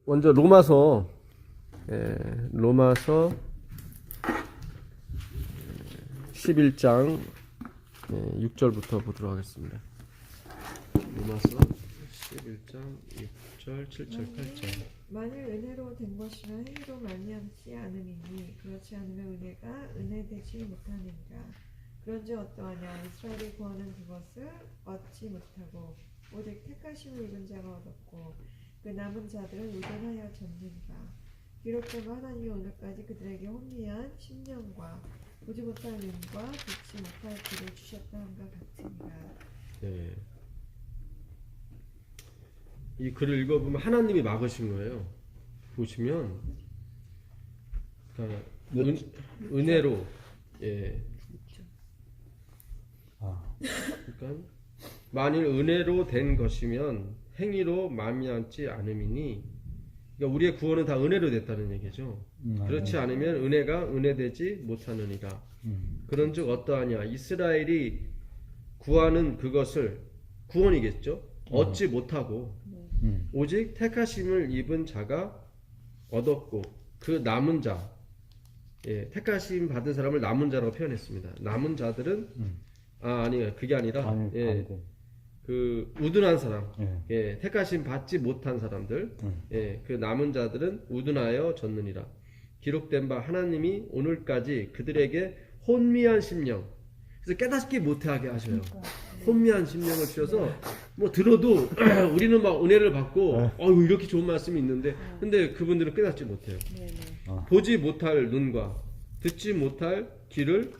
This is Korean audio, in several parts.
먼저 로마서 11장 6절부터 보도록 하겠습니다. 로마서 11장 6절, 7절, 8절. 만일 은혜로 된 것이나 행위로 말미암지 않음이니 그렇지 않으면 은혜가 은혜되지 못하는가. 그런즉 어떠하냐. 이스라엘이 구하는 그것을 얻지 못하고 오직 택하심을 입은 자가 얻었고 그 남은 자들은 우둔하여 졌는가. 기록된 바 하나님이 오늘까지 그들에게 혼미한 심령과 보지 못할 눈과 듣지 못할 귀를 주셨다 함과 같으니라. 네. 이 글을 읽어보면 하나님이 막으신 거예요. 보시면 그러니까 은혜로 그러니까 만일 은혜로 된 것이면 행위로 말미암지 않음이니, 그러니까 우리의 구원은 다 은혜로 됐다는 얘기죠. 그렇지 않으면 은혜가 은혜되지 못하느니라. 그런즉 어떠하냐. 이스라엘이 구하는 그것을, 구원이겠죠, 얻지 못하고 오직 택하심을 입은 자가 얻었고 그 남은 자, 택하심 받은 사람을 남은 자라고 표현했습니다. 남은 자들은 아니 그게 아니라 그 우둔한 사람, 택하심 받지 못한 사람들, 그 남은 자들은 우둔하여 졌느니라. 기록된 바 하나님이 오늘까지 그들에게 혼미한 심령, 그래서 깨닫지 못하게 하셔요. 혼미한 심령을 주셔서 뭐 들어도 우리는 막 은혜를 받고 이렇게 좋은 말씀이 있는데 근데 그분들은 깨닫지 못해요. 보지 못할 눈과 듣지 못할 귀를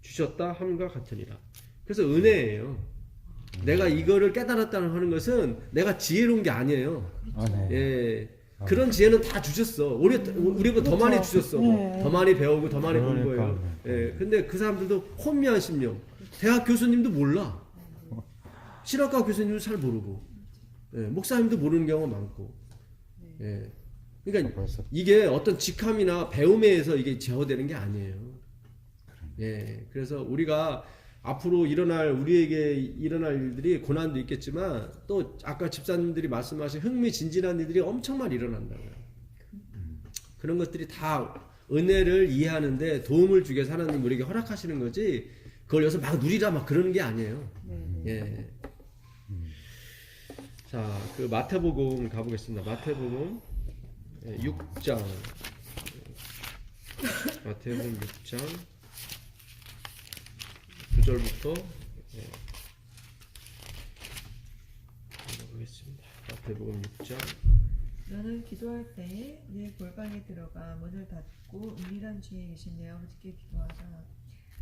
주셨다 함과 같으니라. 그래서 은혜예요. 내가 이거를 깨달았다는 하는 것은 내가 지혜로운 게 아니에요. 그런 지혜는 다 주셨어. 우리보다 더 많이 주셨어. 더 많이 배우고 더 많이 본 거예요. 근데 그 사람들도 혼미한 심령. 대학 교수님도 몰라. 신학과 교수님도 잘 모르고, 목사님도 모르는 경우가 많고. 그러니까 이게 어떤 직함이나 배움에 의해서 이게 제어되는 게 아니에요. 그래서 우리가 앞으로 우리에게 일어날 일들이 고난도 있겠지만 또 아까 집사님들이 말씀하신 흥미진진한 일들이 엄청 많이 일어난다고요. 그런 것들이 다 은혜를 이해하는데 도움을 주기 위해서 하나님 우리에게 허락하시는 거지, 그걸 여기서 막 누리라 막 그러는 게 아니에요. 자, 그 마태복음 가보겠습니다. 마태복음 6장. 마태복음 6장 9절부터 보겠습니다. 마태복음 6장. 너는 기도할 때에 네 골방에 들어가 문을 닫고 은밀한 중에 계신 내 아버지께 기도하라.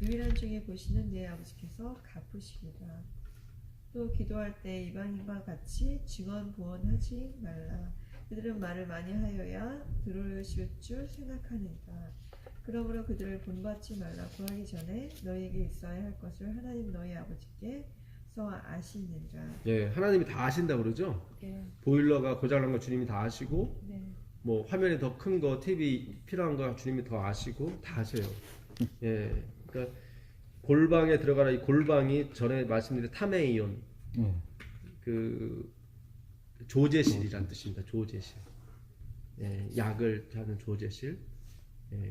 은밀한 중에 보시는 내 아버지께서 갚으시리라. 또 기도할 때 이방인과 같이 증언 부언하지 말라. 그들은 말을 많이 하여야 들으실 줄 생각하니까. 그러므로 그들을 본받지 말라. 구하기 전에 너희에게 있어야 할 것을 하나님 너희 아버지께서 아시느니라. 하나님이 다 아신다고 그러죠. 보일러가 고장난 거 주님이 다 아시고, 뭐 화면이 더 큰 거, TV 필요한 거 주님이 더 아시고 다 아셔요. 그러니까 골방에 들어가라. 이 골방이 전에 말씀드린 타메이온, 그 조제실이란 뜻입니다. 조제실. 약을 하는 조제실.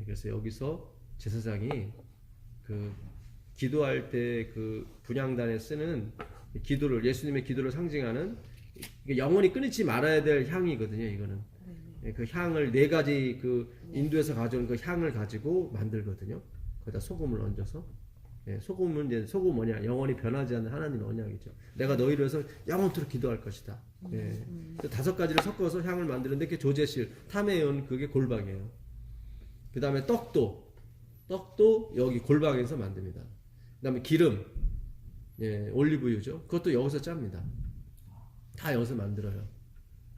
그래서 여기서 제사장이 그 기도할 때 그 분향단에 쓰는 기도를, 예수님의 기도를 상징하는 영원히 끊이지 말아야 될 향이거든요. 이거는 그 향을 4가지 그 인도에서 가져온 그 향을 가지고 만들거든요. 거기다 소금을 얹어서. 소금은 이제 소금 뭐냐? 영원히 변하지 않는 하나님의 언약이죠. 내가 너희를 위해서 영원토록 기도할 것이다. 5가지를 섞어서 향을 만드는데 그게 조제실, 타메온, 그게 골방이에요. 그 다음에 떡도 여기 골방에서 만듭니다. 그 다음에 기름, 올리브유죠. 그것도 여기서 짭니다. 다 여기서 만들어요.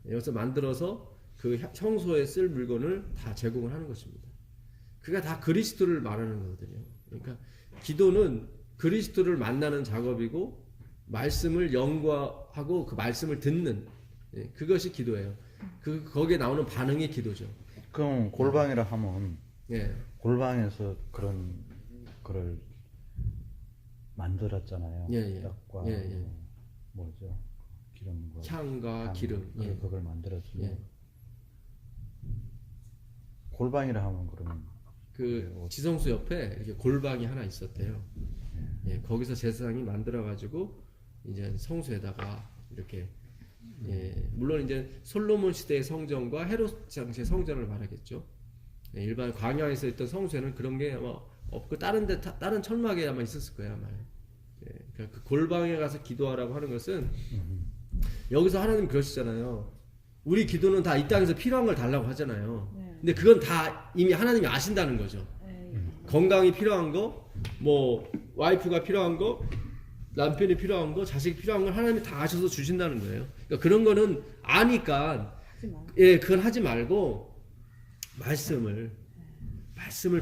여기서 만들어서 그 성소에 쓸 물건을 다 제공을 하는 것입니다. 그게 다 그리스도를 말하는 거거든요. 그러니까 기도는 그리스도를 만나는 작업이고, 말씀을 연구하고 그 말씀을 듣는, 그것이 기도예요. 거기에 나오는 반응이 기도죠. 그럼 골방이라 하면 골방에서 그런 거를 만들었잖아요. 떡과 뭐죠? 기름과 향과 기름. 그걸 만들었으면 골방이라 하면 그러면 그 지성소 옆에 이렇게 골방이 하나 있었대요. 예, 거기서 제사장이 만들어 가지고 이제 성소에다가 이렇게 물론 이제 솔로몬 시대의 성전과 헤롯 당시의 성전을 말하겠죠. 예, 일반 광야에서 있던 성소에는 그런 게 아마 없고 다른 천막에 아마 있었을 거예요 아마. 예, 그러니까 그 골방에 가서 기도하라고 하는 것은 여기서 하나님 그러시잖아요. 우리 기도는 다 이 땅에서 필요한 걸 달라고 하잖아요. 네. 근데 그건 다 이미 하나님이 아신다는 거죠. 네. 건강이 필요한 거, 뭐 와이프가 필요한 거, 남편이 필요한 거, 자식이 필요한 걸 하나님이 다 아셔서 주신다는 거예요. 그러니까 그런 거는 아니까 그건 하지 말고 말씀을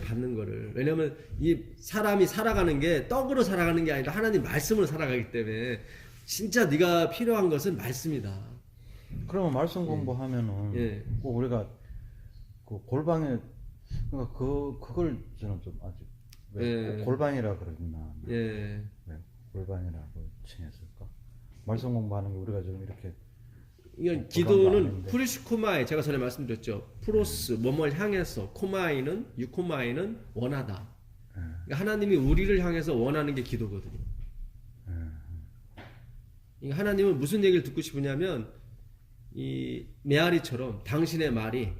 받는 거를. 왜냐면 이 사람이 살아가는 게 떡으로 살아가는 게 아니라 하나님 말씀으로 살아가기 때문에 진짜 네가 필요한 것은 말씀이다. 그러면 말씀 공부하면은 꼭 우리가 그 골방에 그러니까 그걸 저는 좀 아직 왜 골방이라 그러나 왜 골방이라고 칭했을까? 말씀 공부하는 게 우리가 지금 이렇게 이건 기도는 프리스코마이 제가 전에 말씀드렸죠. 프로스 뭐뭘 향해서 코마이는 유코마이는 원하다. 그러니까 하나님이 우리를 향해서 원하는 게 기도거든요. 그러니까 하나님은 무슨 얘기를 듣고 싶으냐면 이 메아리처럼 당신의 말이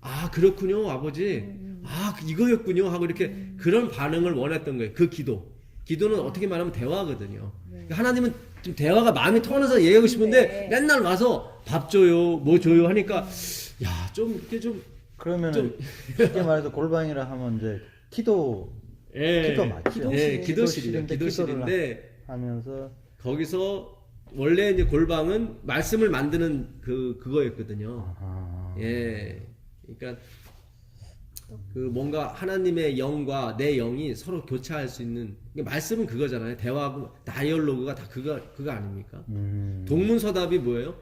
아 그렇군요 아버지 아 이거였군요 하고 이렇게 그런 반응을 원했던 거예요. 그 기도는 어떻게 말하면 대화거든요. 그러니까 하나님은 좀 대화가 마음이 통해서 얘기하고 싶은데 맨날 와서 밥 줘요 뭐 줘요 하니까 야 좀 이렇게 좀 그러면은 쉽게 말해서 골방이라 하면 이제 기도 맞죠? 기도실인데 하면서 거기서 원래 이제 골방은 말씀을 만드는 그거였거든요. 그러니까 그 뭔가 하나님의 영과 내 영이 서로 교차할 수 있는 말씀은 그거잖아요. 대화하고 다이얼로그가 다 그거 아닙니까? 동문서답이 뭐예요?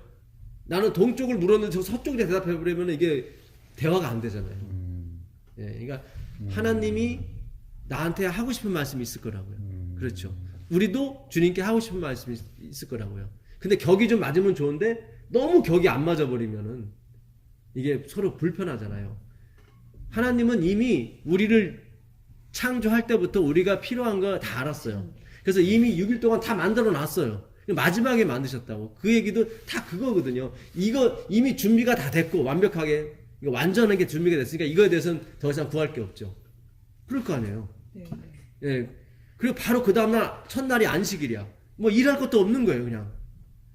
나는 동쪽을 물었는데 저 서쪽에 대답해 버리면 이게 대화가 안 되잖아요. 그러니까 하나님이 나한테 하고 싶은 말씀이 있을 거라고요. 그렇죠. 우리도 주님께 하고 싶은 말씀이 있을 거라고요. 근데 격이 좀 맞으면 좋은데 너무 격이 안 맞아 버리면은 이게 서로 불편하잖아요. 하나님은 이미 우리를 창조할 때부터 우리가 필요한 거 다 알았어요. 그래서 이미 6일 동안 다 만들어 놨어요. 마지막에 만드셨다고. 그 얘기도 다 그거거든요. 이거 이미 준비가 다 됐고 완벽하게 이거 완전하게 준비가 됐으니까 이거에 대해서는 더 이상 구할 게 없죠. 그럴 거 아니에요. 그리고 바로 그 다음날 첫날이 안식일이야. 뭐 일할 것도 없는 거예요, 그냥.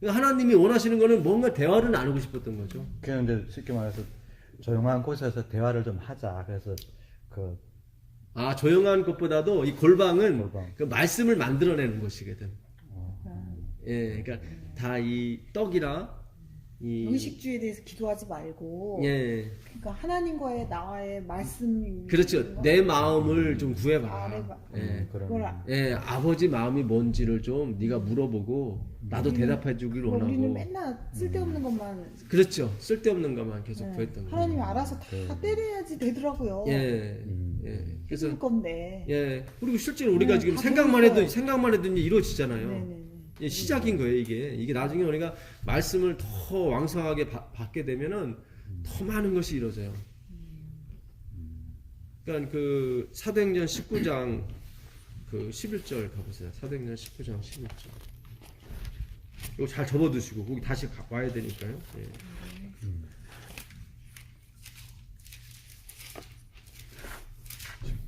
하나님이 원하시는 거는 뭔가 대화를 나누고 싶었던 거죠. 그냥 이제 쉽게 말해서 조용한 곳에서 대화를 좀 하자. 그래서 조용한 것보다도 이 골방은 그 말씀을 만들어내는 것이거든. 그러니까 다 이 떡이라 이 의식주에 대해서 기도하지 말고 그러니까 하나님과의 나와의 말씀 그렇죠. 내 마음을 좀 구해봐라. 아버지 마음이 뭔지를 좀 네가 물어보고 나도 대답해주기를 원하고. 우리는 맨날 쓸데없는 것만 그렇죠. 쓸데없는 것만 계속 구했던 거예요. 하나님이 알아서 다 때려야지 되더라고요. 그래서 건데. 그리고 실제로 우리가 지금 생각만 해도 이제 이루어지잖아요. 시작인 거예요, 이게 나중에 우리가 말씀을 더 왕성하게 받게 되면은 더 많은 것이 이루어져요. 그러니까 그 사도행전 19장 그 11절 가보세요. 사도행전 19장 11절. 이거 잘 접어두시고 거기 다시 와야 되니까요.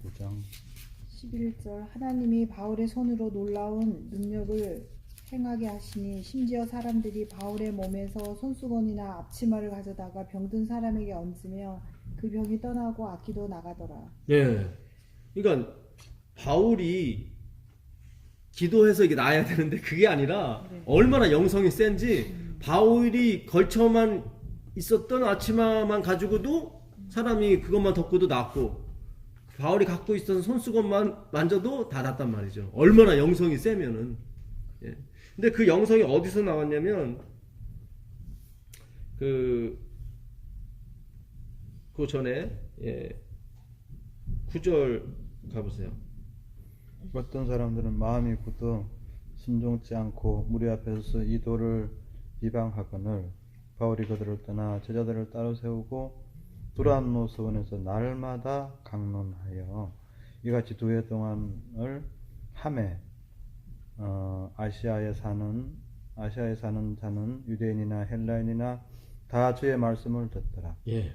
19장 11절 하나님이 바울의 손으로 놀라운 능력을 행하게 하시니 심지어 사람들이 바울의 몸에서 손수건이나 앞치마를 가져다가 병든 사람에게 얹으며 그 병이 떠나고 악기도 나가더라. 그러니까 바울이 기도해서 이게 나아야 되는데 그게 아니라 얼마나 영성이 센지 바울이 걸쳐만 있었던 앞치마만 가지고도 사람이 그것만 덮고도 낫고 바울이 갖고 있었던 손수건만 만져도 다 낫단 말이죠. 얼마나 영성이 세면은. 근데 그 영성이 어디서 나왔냐면 그 전에 9절 가보세요. 어떤 사람들은 마음이 굳어 순종치 않고 무리 앞에서 이도를 비방하거늘 바울이 그들을 떠나 제자들을 따로 세우고 두란노스원에서 날마다 강론하여 이같이 2해 동안을 하매 아시아에 사는 자는 유대인이나 헬라인이나 다 주의 말씀을 듣더라. 예.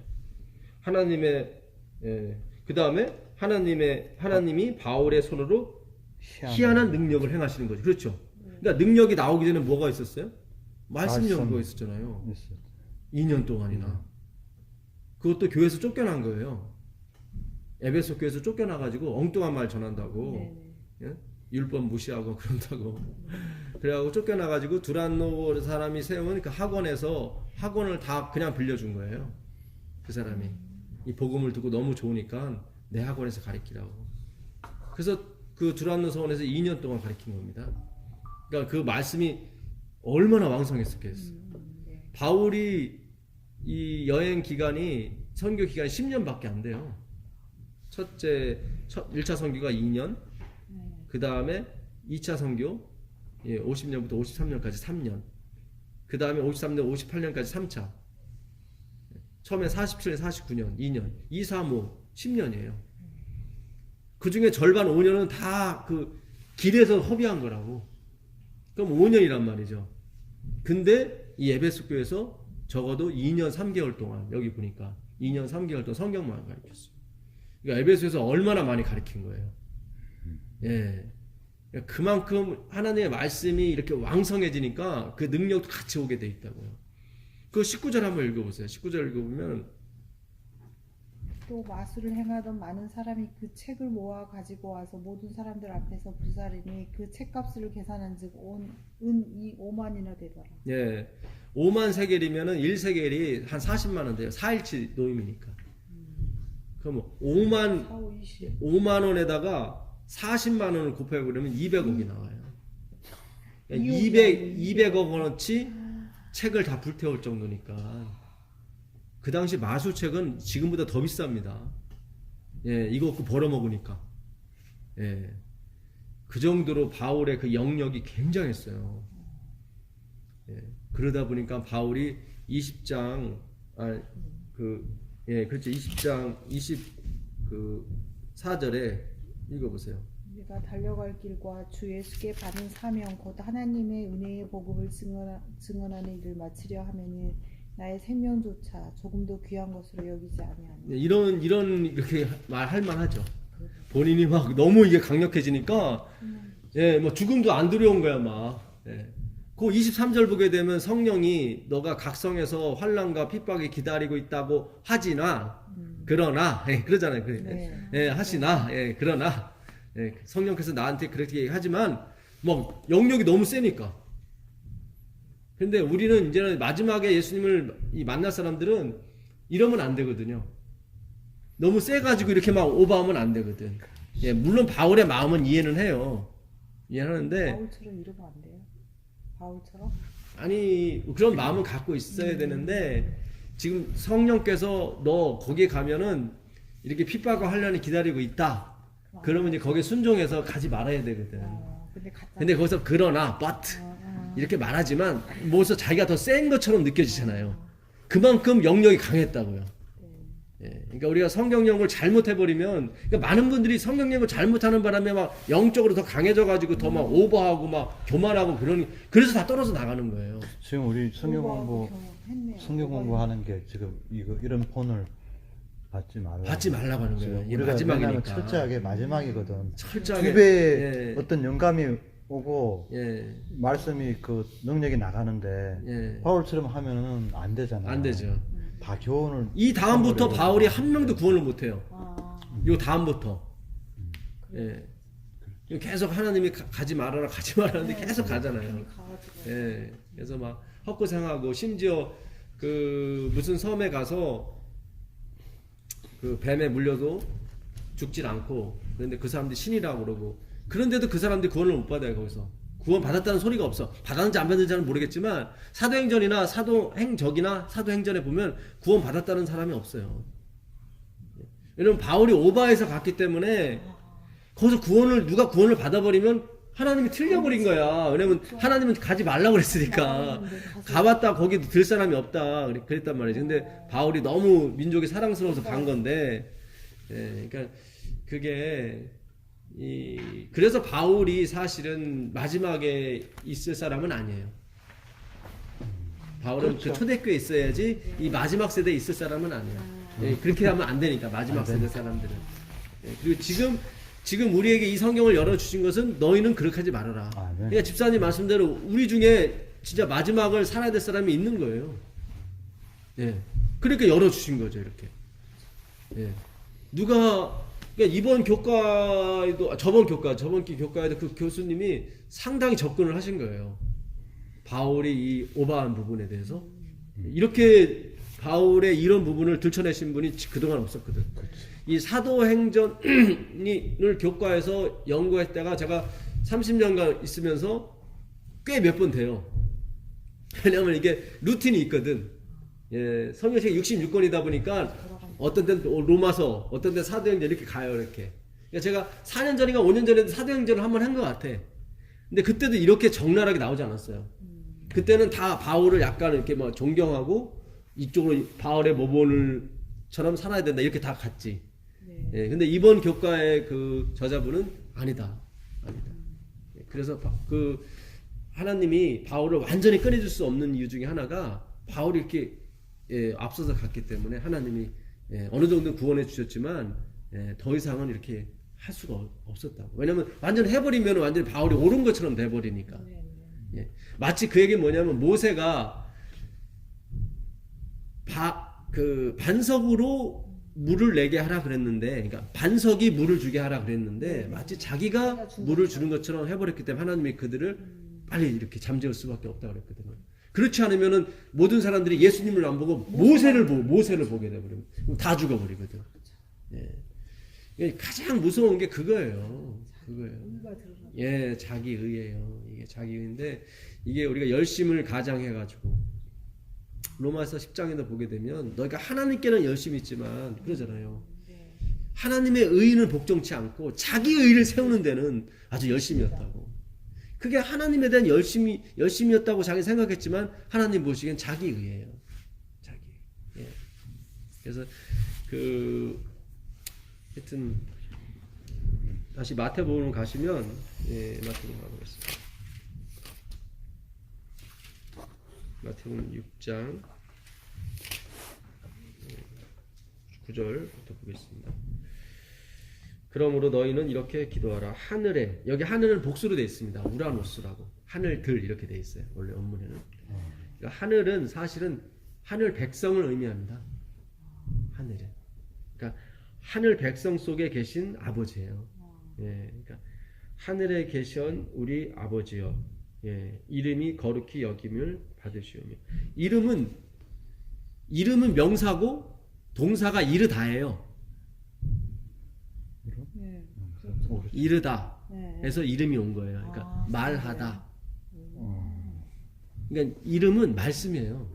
하나님의 그 다음에 하나님이 바울의 손으로 희한한 능력을 행하시는 거죠. 그렇죠. 그러니까 능력이 나오기 전에 뭐가 있었어요? 말씀 연구가 있었잖아요. 2년 동안이나. 그것도 교회에서 쫓겨난 거예요. 에베소 교회에서 쫓겨나가지고 엉뚱한 말 전한다고. 예? 율법 무시하고 그런다고. 그래가지고 쫓겨나가지고 두란노 사람이 세운 그 학원을 다 그냥 빌려준 거예요. 그 사람이. 이 복음을 듣고 너무 좋으니까 내 학원에서 가르치라고. 그래서 그 두란노 서원에서 2년 동안 가르친 겁니다. 그러니까 그 말씀이 얼마나 왕성했었겠어. 바울이 이 여행 기간이 선교 기간이 10년밖에 안 돼요. 1차 선교가 2년, 그 다음에 2차 선교 50년부터 53년까지 3년, 그 다음에 53년, 58년까지 3차, 처음에 47년, 49년, 2년, 2, 3, 5, 10년이에요. 그 중에 절반 5년은 다 그 길에서 허비한 거라고. 그럼 5년이란 말이죠. 근데 이 에베소 교회에서 적어도 2년 3개월 동안, 여기 보니까 2년 3개월 동안 성경만 가르쳤어요. 그러니까 에베소에서 얼마나 많이 가르친 거예요. 예. 그러니까 그만큼 하나님의 말씀이 이렇게 왕성해지니까 그 능력도 같이 오게 돼 있다고요. 그 19절 한번 읽어보세요. 19절 읽어보면 또 마술을 행하던 많은 사람이 그 책을 모아 가지고 와서 모든 사람들 앞에서 부사리니 그 책값을 계산한즉 은 5만이나 되더라. 예, 5만 세겔이면은 1세겔이 한 40만 원 돼요. 4일치 노임이니까. 그럼 5만 원에다가 40만 원을 곱해버리면 200억이 나와요. 200억 원어치 책을 다 불태울 정도니까. 그 당시 마술책은 지금보다 더 비쌉니다. 예, 이거 벌어먹으니까. 예. 그 정도로 바울의 그 영역이 굉장했어요. 예. 그러다 보니까 바울이 20장, 그렇죠. 20장, 24절에 읽어보세요. 우리가 달려갈 길과 주 예수께 받은 사명 곧 하나님의 은혜의 복음을 증언하는 일을 마치려 하면은 나의 생명조차 조금도 귀한 것으로 여기지 아니하니. 이런 이렇게 말할 만하죠. 본인이 막 너무 이게 강력해지니까 예, 뭐 죽음도 안 두려운 거야 막. 예. 그 23절 보게 되면 성령이 너가 각성에서 환난과 핍박이 기다리고 있다고 하지나 그러나 그러잖아요. 예, 하시나 그러나 성령께서 나한테 그렇게 얘기하지만 뭐 영역이 너무 세니까. 근데 우리는 이제는 마지막에 예수님을 만날 사람들은 이러면 안 되거든요. 너무 세가지고 이렇게 막 오버하면 안 되거든. 예, 물론 바울의 마음은 이해는 해요. 이해하는데. 바울처럼 이러면 안 돼요? 바울처럼? 아니, 그런 마음을 갖고 있어야 되는데, 지금 성령께서 너 거기에 가면은 이렇게 핍박과 환난이 기다리고 있다. 그러면 이제 거기에 순종해서 가지 말아야 되거든. 근데 거기서 그러나, but. 이렇게 말하지만 뭐서 자기가 더 센 것처럼 느껴지잖아요. 그만큼 영역이 강했다고요. 예, 그러니까 우리가 성경영을 잘못해버리면, 그러니까 많은 분들이 성경영을 잘못하는 바람에 막 영적으로 더 강해져가지고 더 막 오버하고 막 교만하고 그래서 다 떨어져 나가는 거예요. 지금 우리 성경 공부하는 게 지금 이런 폰을 받지 말라고 하는 거예요. 이게 마지막이니까. 철저하게 마지막이거든. 철저하게. 입에 어떤 영감이 오고 말씀이 그 능력이 나가는데 바울처럼 하면은 안 되잖아요. 안 되죠. 다 교훈을 이 다음부터 바울이 한 명도 구원을 못 해요. 요 다음부터. 계속 하나님이 가지 말아라 하는데 계속 가잖아요. 그래서 막 헛고생하고 심지어 그 무슨 섬에 가서 그 뱀에 물려도 죽질 않고 그런데 그 사람들이 신이라고 그러고 그런데도 그 사람들이 구원을 못 받아요. 거기서 구원 받았다는 소리가 없어. 받았는지 안 받았는지는 모르겠지만 사도행전이나 사도행적이나 사도행전에 보면 구원 받았다는 사람이 없어요. 왜냐면 바울이 오바해서 갔기 때문에 거기서 누가 구원을 받아버리면 하나님이 틀려버린 거야. 왜냐면 하나님은 가지 말라고 그랬으니까. 가봤다 거기 들 사람이 없다 그랬단 말이지. 근데 바울이 너무 민족이 사랑스러워서 간 건데, 예, 그러니까 그게 그래서 바울이 사실은 마지막에 있을 사람은 아니에요. 바울은 그렇죠. 그 초대교회에 있어야지 이 마지막 세대에 있을 사람은 아니에요. 예, 그렇게 하면 안 되니까 마지막 세대 사람들은. 예, 그리고 지금 우리에게 이 성경을 열어주신 것은 너희는 그렇게 하지 말아라. 그러니까 집사님 말씀대로 우리 중에 진짜 마지막을 살아야 될 사람이 있는 거예요. 예, 그러니까 열어주신 거죠 이렇게. 예, 그러니까 이번 교과에도 저번 기 교과에도 그 교수님이 상당히 접근을 하신 거예요. 바울이 이 오바한 부분에 대해서 이렇게 바울의 이런 부분을 들춰내신 분이 그동안 없었거든. 이 사도행전을 교과에서 연구했다가 제가 30년간 있으면서 꽤 몇 번 돼요. 왜냐면 이게 루틴이 있거든. 예, 성경책이 66권이다 보니까 어떤 때는 로마서, 어떤 때는 사도행전 이렇게 가요, 이렇게. 그러니까 제가 4년 전인가 5년 전에도 사도행전을 한번 한 것 같아. 근데 그때도 이렇게 적나라하게 나오지 않았어요. 그때는 다 바울을 약간 이렇게 뭐 존경하고 이쪽으로 바울의 모본을처럼 살아야 된다 이렇게 다 갔지. 네. 예, 근데 이번 교과의 그 저자분은 아니다. 그래서 그 하나님이 바울을 완전히 꺼내줄 수 없는 이유 중에 하나가 바울이 이렇게 앞서서 갔기 때문에 하나님이 어느 정도 구원해 주셨지만 더 이상은 이렇게 할 수가 없었다고. 왜냐면 완전 해버리면 완전히 바울이 옳은 것처럼 돼버리니까. 예. 마치 그 얘기는 뭐냐면 모세가 반석으로 물을 내게 하라 그랬는데, 그러니까 반석이 물을 주게 하라 그랬는데 마치 자기가 물을 주는 것처럼 해버렸기 때문에 하나님이 그들을 빨리 이렇게 잠재울 수밖에 없다 그랬거든요. 그렇지 않으면은 모든 사람들이 예수님을 안 보고 모세를 보게 되버리면 다 죽어버리거든. 예. 가장 무서운 게 그거예요. 예, 자기 의예요. 이게 자기 의인데 이게 우리가 열심을 가장해가지고 로마서 10장에도 보게 되면 너희가 하나님께는 열심히 있지만 그러잖아요. 하나님의 의인을 복종치 않고 자기 의를 세우는 데는 아주 열심이었다고. 그게 하나님에 대한 열심이었다고 자기 생각했지만 하나님 보시기엔 자기 의예요. 자기. 예. 그래서 하여튼 다시 마태복음 가시면 마태복음 가보겠습니다. 마태복음 6장 9절부터 보겠습니다. 그러므로 너희는 이렇게 기도하라. 하늘에, 여기 하늘은 복수로 되어 있습니다. 우라노스라고. 하늘들 이렇게 되어 있어요. 원래 원문에는. 그러니까 하늘은 사실은 하늘 백성을 의미합니다. 하늘은. 그러니까 하늘 백성 속에 계신 아버지예요. 예, 그러니까 하늘에 계신 우리 아버지여, 예, 이름이 거룩히 여김을 받으시오며. 이름은 명사고 동사가 이르다예요. 이르다 해서 이름이 온 거예요. 그러니까 말하다. 그러니까 이름은 말씀이에요.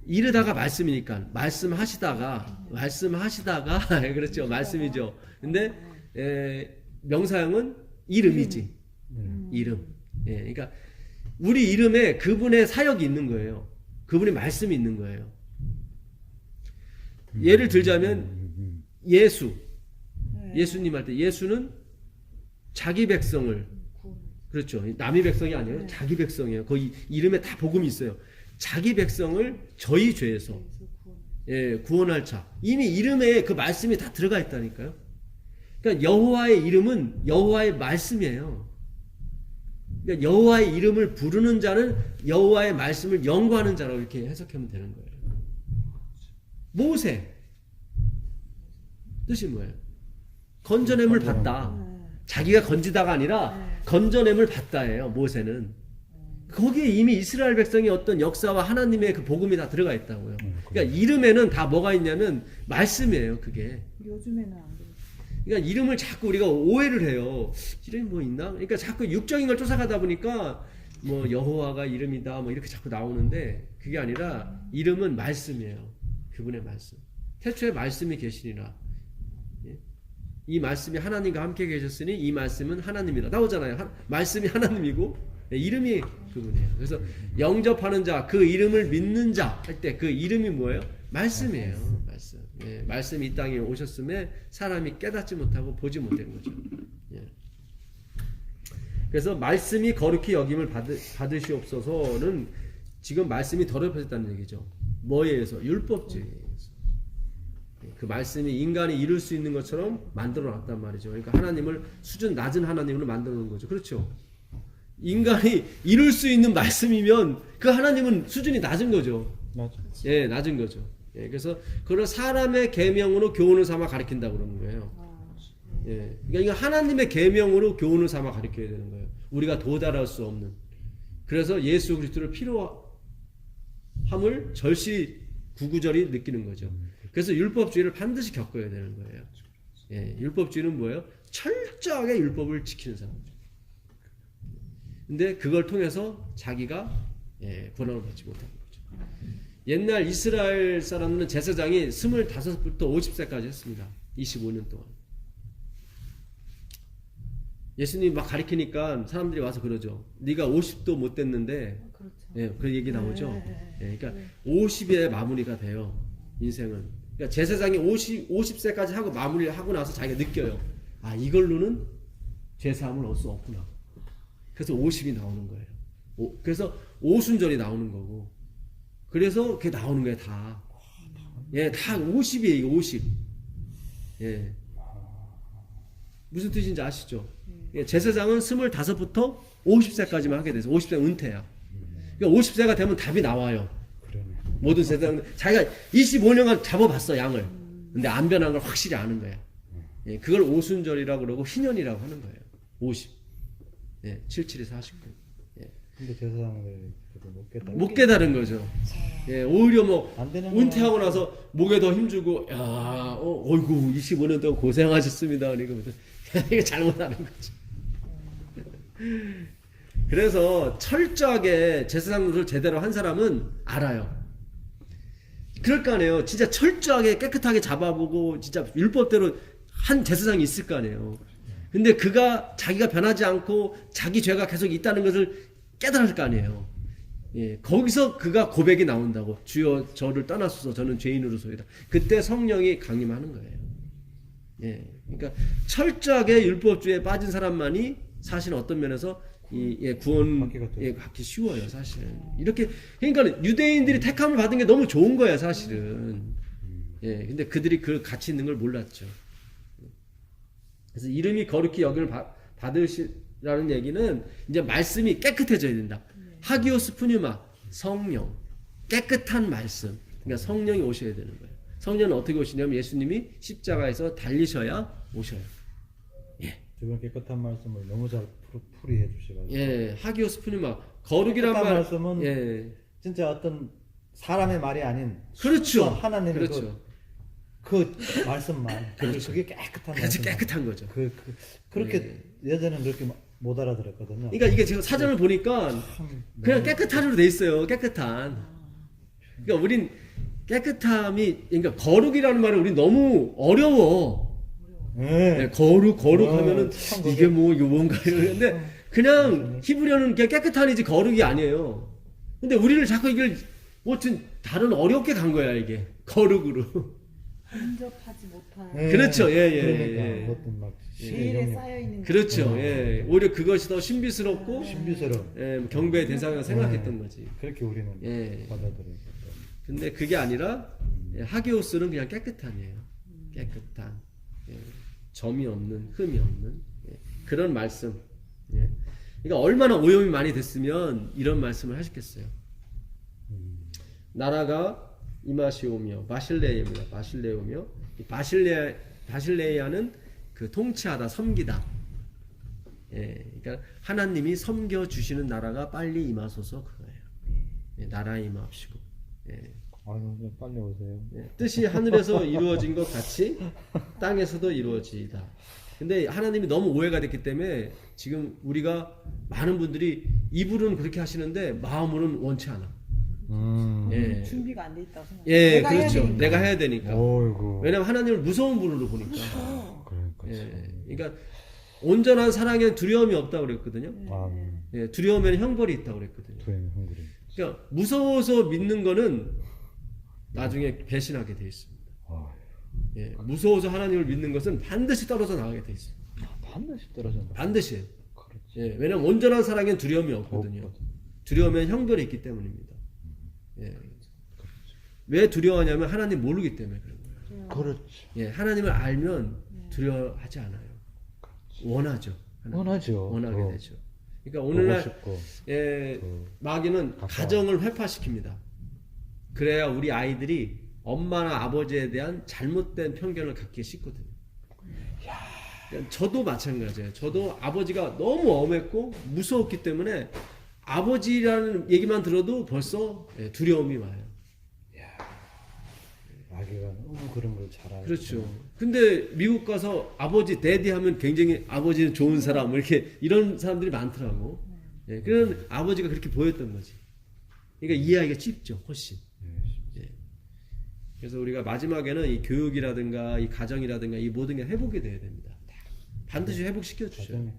이르다가 말씀이니까 말씀하시다가 그렇죠. 말씀이죠. 근데 명사형은 이름이지. 이름. 예, 그러니까 우리 이름에 그분의 사역이 있는 거예요. 그분의 말씀이 있는 거예요. 예를 들자면 예수님 할 때 예수는 자기 백성을, 그렇죠. 남의 백성이 아니에요. 자기 백성이에요. 거기 이름에 다 복음이 있어요. 자기 백성을 저희 죄에서 구원할 자. 이미 이름에 그 말씀이 다 들어가 있다니까요. 그러니까 여호와의 이름은 여호와의 말씀이에요. 그러니까 여호와의 이름을 부르는 자는 여호와의 말씀을 연구하는 자라고 이렇게 해석하면 되는 거예요. 모세 뜻이 뭐예요? 건져냄을 받다. 자기가 건지다가 아니라 건져냄을 받다예요. 모세는. 거기에 이미 이스라엘 백성의 어떤 역사와 하나님의 그 복음이 다 들어가 있다고요. 그러니까 이름에는 다 뭐가 있냐면 말씀이에요. 그게. 요즘에는 안 그래요. 그러니까 이름을 자꾸 우리가 오해를 해요. 이름이 뭐 있나? 그러니까 자꾸 육적인 걸 쫓아가다 보니까 뭐 여호와가 이름이다 뭐 이렇게 자꾸 나오는데 그게 아니라 이름은 말씀이에요. 그분의 말씀. 태초에 말씀이 계시니라. 이 말씀이 하나님과 함께 계셨으니 이 말씀은 하나님이라 나오잖아요. 말씀이 하나님이고 이름이 그분이에요. 그래서 영접하는 자, 그 이름을 믿는 자 할 때 그 이름이 뭐예요? 말씀이에요. 말씀. 예, 말씀이 이 땅에 오셨음에 사람이 깨닫지 못하고 보지 못한 거죠. 예. 그래서 말씀이 거룩히 여김을 받으시옵소서는 지금 말씀이 더럽혀졌다는 얘기죠. 뭐에 의해서? 율법주의에 의해서. 그 말씀이 인간이 이룰 수 있는 것처럼 만들어 놨단 말이죠. 그러니까 하나님을 수준 낮은 하나님으로 만들어 놓은 거죠. 그렇죠? 인간이 이룰 수 있는 말씀이면 그 하나님은 수준이 낮은 거죠. 맞아. 예, 낮은 거죠. 예, 그래서 그걸 사람의 계명으로 교훈을 삼아 가르친다고 그러는 거예요. 예, 그러니까 하나님의 계명으로 교훈을 삼아 가르쳐야 되는 거예요. 우리가 도달할 수 없는. 그래서 예수 그리스도를 필요함을 절시 구구절히 느끼는 거죠. 그래서 율법주의를 반드시 겪어야 되는 거예요. 예, 율법주의는 뭐예요? 철저하게 율법을 지키는 사람이죠. 근데 그걸 통해서 자기가 구원을 받지 못하는 거죠. 옛날 이스라엘 사람들은 제사장이 25부터 50세까지 했습니다. 25년 동안. 예수님이 막 가르치니까 사람들이 와서 그러죠. 네가 50도 못 됐는데, 그렇죠. 예, 그 얘기 나오죠. 예, 그러니까 50에 마무리가 돼요. 인생은. 그러니까 제사장이 50세까지 하고 마무리를 하고 나서 자기가 느껴요. 아, 이걸로는 죄사함을 얻을 수 없구나. 그래서 50이 나오는 거예요. 그래서 오순절이 나오는 거고. 그래서 그게 나오는 거예요, 다. 예, 다 50이에요, 이거 50. 예. 무슨 뜻인지 아시죠? 예, 제사장은 25부터 50세까지만 하게 돼서 50세 은퇴야. 그러니까 50세가 되면 답이 나와요. 그러네. 모든 제사장은 자기가 25년간 잡아봤어, 양을. 근데 안 변한 걸 확실히 아는 거야. 예, 그걸 오순절이라고 그러고 희년이라고 하는 거예요. 50. 예, 77에 49. 예. 근데 제사장들이 못 깨달은 거죠. 예, 오히려 뭐 안 되는 은퇴하고 나서 목에 더 힘주고, 야, 어이구 25년 동안 고생하셨습니다. 이러면서 이게 잘못하는 거죠. 그래서 철저하게 제사장을 제대로 한 사람은 알아요. 그럴 거 아니에요. 진짜 철저하게 깨끗하게 잡아보고 진짜 율법대로 한 제사장이 있을 거 아니에요. 근데 그가 자기가 변하지 않고 자기 죄가 계속 있다는 것을 깨달을 거 아니에요. 예, 거기서 그가 고백이 나온다고. 주여 저를 떠나소서 저는 죄인으로소이다. 그때 성령이 강림하는 거예요. 예, 그러니까 철저하게 율법주의에 빠진 사람만이 사실 어떤 면에서 구원 받기 쉬워요, 사실은. 이렇게 그러니까 유대인들이 택함을 받은 게 너무 좋은 거야, 사실은. 예, 근데 그들이 그 가치 있는 걸 몰랐죠. 그래서 이름이 거룩히 여김을 받으시라는 얘기는 이제 말씀이 깨끗해져야 된다. 하기오스 푸뉴마, 성령, 깨끗한 말씀. 그러니까 성령이 오셔야 되는 거예요. 성령은 어떻게 오시냐면 예수님이 십자가에서 달리셔야 오셔요. 예. 지금 깨끗한 말씀을 너무 잘 풀이해 주셔가지고. 예, 하기오스 푸뉴마, 거룩이란 말씀은 진짜 어떤 사람의 말이 아닌 그렇죠. 하나님의 그렇죠. 그 말씀만. 그렇죠. 그게 깨끗한 그렇지, 말씀. 깨끗한 거죠. 그렇게 예전에는 그렇게 못 알아들었거든요. 그러니까 이게 지금 사전을 보니까 그냥 깨끗하기로 돼 있어요. 깨끗한. 그러니까 우린 깨끗함이, 그러니까 거룩이라는 말은 우린 너무 어려워. 네, 거룩하면은 이게 뭔가 이러는데 그냥 히브리어는 그냥 깨끗한이지 거룩이 아니에요. 근데 우리를 자꾸 이걸 뭐든 다른 어렵게 간 거야, 이게. 거룩으로. 근접하지 못한. 그렇죠. 그러니까 어떤 막 죄일에 쌓여 있는. 그렇죠. 예. 오히려 그것이 더 신비스럽고 경배의 대상을 생각했던 거지. 그렇게 우리는 받아들였어요. 근데 그게 아니라 하기오스는 그냥 깨끗한이에요. 깨끗한. 예. 점이 없는, 흠이 없는 그런 말씀. 예. 그러니까 얼마나 오염이 많이 됐으면 이런 말씀을 하셨겠어요. 나라가 임하시오며 바실레이입니다. 바실레오며 바실레이아는 그 통치하다, 섬기다. 예, 그러니까 하나님이 섬겨 주시는 나라가 빨리 임하소서 그거예요. 예, 나라에 임하옵시고. 예. 아유, 빨리 오세요. 예, 뜻이 하늘에서 이루어진 것 같이 땅에서도 이루어지이다. 근데 하나님이 너무 오해가 됐기 때문에 지금 우리가 많은 분들이 입으로는 그렇게 하시는데 마음으로는 원치 않아. 예. 준비가 안 돼 있다고 생각해요. 예, 그렇죠. 내가 해야 되니까. 어이구. 왜냐면 하나님을 무서운 분으로 보니까. 그러니까. 그러니까 온전한 사랑에는 두려움이 없다고 그랬거든요. 두려움에는 형벌이 있다고 그랬거든요. 그러니까 무서워서 믿는 거는 나중에 배신하게 돼 있습니다. 무서워서 하나님을 믿는 것은 반드시 떨어져 나가게 돼 있어요. 반드시 떨어져 나가. 반드시. 왜냐하면 온전한 사랑에는 두려움이 없거든요. 두려움에는 형벌이 있기 때문입니다. 왜 두려워하냐면 하나님 모르기 때문에 그런 거예요. 그렇죠. 하나님을 알면 두려워하지 않아요. 원하죠. 원하게 되죠. 그러니까 오늘날 마귀는 가정을 회파시킵니다. 그래야 우리 아이들이 엄마나 아버지에 대한 잘못된 편견을 갖기 쉽거든요. 저도 마찬가지예요. 저도 아버지가 너무 엄했고 무서웠기 때문에 아버지라는 얘기만 들어도 벌써 두려움이 와요. 마귀가 너무 그런 걸 잘 알죠. 그렇죠. 근데 미국 가서 아버지 데디 하면 굉장히 아버지는 좋은 사람 이렇게 이런 사람들이 많더라고. 그런 아버지가 그렇게 보였던 거지. 그러니까 이해하기가 쉽죠, 훨씬. 그래서 우리가 마지막에는 이 교육이라든가 이 가정이라든가 이 모든 게 회복이 돼야 됩니다. 반드시 회복시켜 주셔요.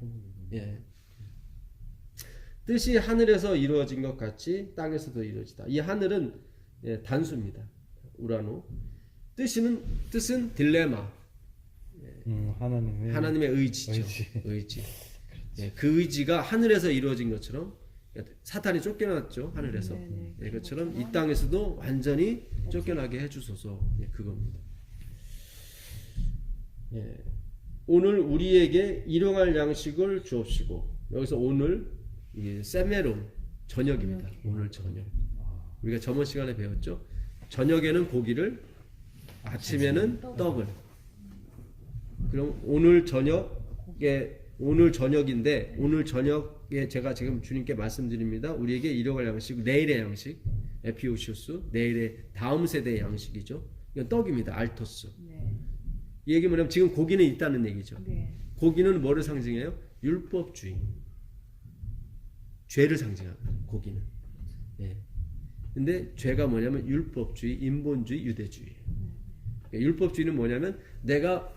뜻이 하늘에서 이루어진 것 같이 땅에서도 이루어지다. 이 하늘은 단수입니다. 우라노. 뜻은 딜레마. 하나님의 의지죠. 의지. 그 의지가 하늘에서 이루어진 것처럼 사탄이 쫓겨났죠. 하늘에서. 그것처럼 이 땅에서도 완전히 쫓겨나게 해주소서. 그겁니다. 오늘 우리에게 일용할 양식을 주옵시고. 여기서 오늘 세메론 저녁입니다. 오늘 저녁. 우리가 저번 시간에 배웠죠. 저녁에는 고기를, 아침에는 떡을. 그럼 오늘 저녁인데 오늘 저녁에 제가 지금 주님께 말씀드립니다. 우리에게 일용할 양식, 내일의 양식, 에피오시오스, 내일의 다음 세대의 양식이죠. 이건 떡입니다. 알토스. 이 얘기 뭐냐면 지금 고기는 있다는 얘기죠. 고기는 뭐를 상징해요? 율법주의. 죄를 상징하거든요. 고기는. 근데 죄가 뭐냐면 율법주의, 인본주의, 유대주의. 율법주의는 뭐냐면 내가